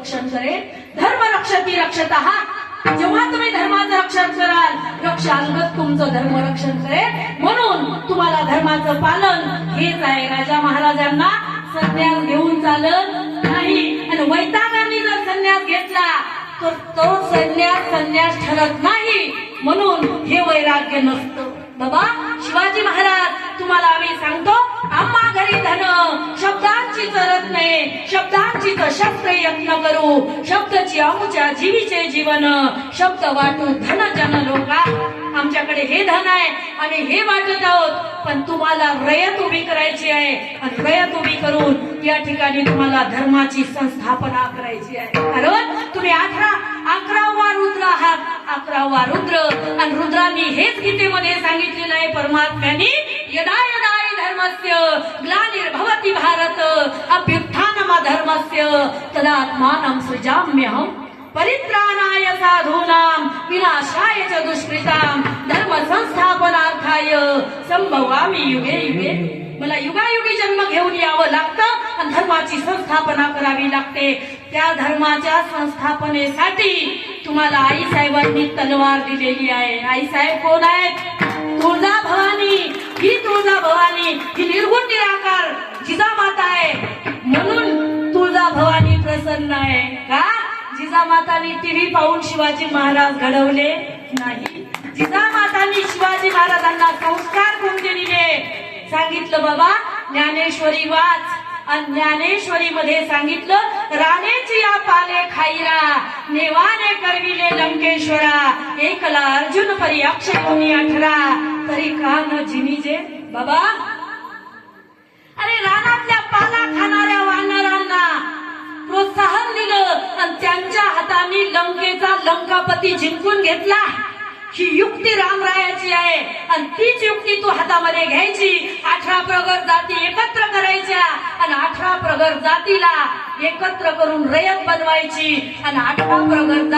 रक्षण करेल. धर्म रक्षती रक्षतः. जेव्हा तुम्ही धर्माचं रक्षण कराल, रक्षांगत तुमचं धर्म रक्षण करेल. म्हणून तुम्हाला धर्माचं पालन हेच आहे. राजा महाराजांना संन्यास घेऊन चालत नाही, आणि वैतागांनी जर संन्यास घेतला तर तो संन्यास ठरत नाही. म्हणून हे वैराग्य नसतं. बाबा शिवाजी महाराज तुम्हाला आम्ही सांगतो, आम्हा घरी धन शब्दांची चरत नाही, शब्दांची शस्त्र यत्न करू, शब्दची आमुच्या जीवीचे जीवन, शब्द वाटू धन जन लोका. आमच्याकडे हे धन आहे आणि हे वाटत आहोत, पण तुम्हाला रयत उभी करायची आहे, आणि रयत उभी करून या ठिकाणी तुम्हाला धर्माची संस्थापना करायची आहे. कारण तुम्ही 11वा रुद्र आहात, 11वा रुद्र. आणि रुद्रांनी हेच गीतेमध्ये सांगितलेलं आहे परमात्म्याने, यदा यदा धर्मस्य ग्लानिर्भवति भारत अभ्युत्थानम धर्मस्य तदात्मानं सृजाम्यहम् परित्राणाय साधूनां विनाशाय च दुष्कृतां धर्म संस्थापनार्थाय संभवामि युगे युगे. मला युगायुगी जन्म घेऊन यावं लागतं आणि धर्माची संस्थापना करावी लागते. त्या धर्माच्या संस्थापनेसाठी तुम्हाला आई साहेबांनी तलवार दिलेली आहे. आई साहेब कोण आहेत? तुळजा भवानी. ही तुळजा भवानी ही निर्गुण निराकार जिजामाता आहे. म्हणून तुळजा भवानी प्रसन्न आहे. का? जिजामातांनी टीव्ही पाहून शिवाजी महाराज घडवले नाही. जिजामातांनी शिवाजी महाराजांना संस्कार कोणते दिले? सांगितलं बाबा ज्ञानेश्वरी वाच. आणि ज्ञानेश्वरी मध्ये सांगितलं, राणेची या पाले खाईरा नेवाने करविले लंकेश्वरा एकला अर्जुन परी अक्षयोनी 18 तरी का न जिनीजे. बाबा अरे रानातल्या पाला खाणाऱ्या वानरांना प्रोत्साहन दिलं आणि त्यांच्या हाताने लंकेचा लंकापती जिंकून घेतला. ही युक्ती रामरायाची आहे, आणि तीच युक्ती तू हातामध्ये घ्यायची. 18 प्रगत जाती एकत्र करायच्या, आणि 18 प्रगत जातीला एकत्र करून रयत बनवायची, आणि 18 प्रगत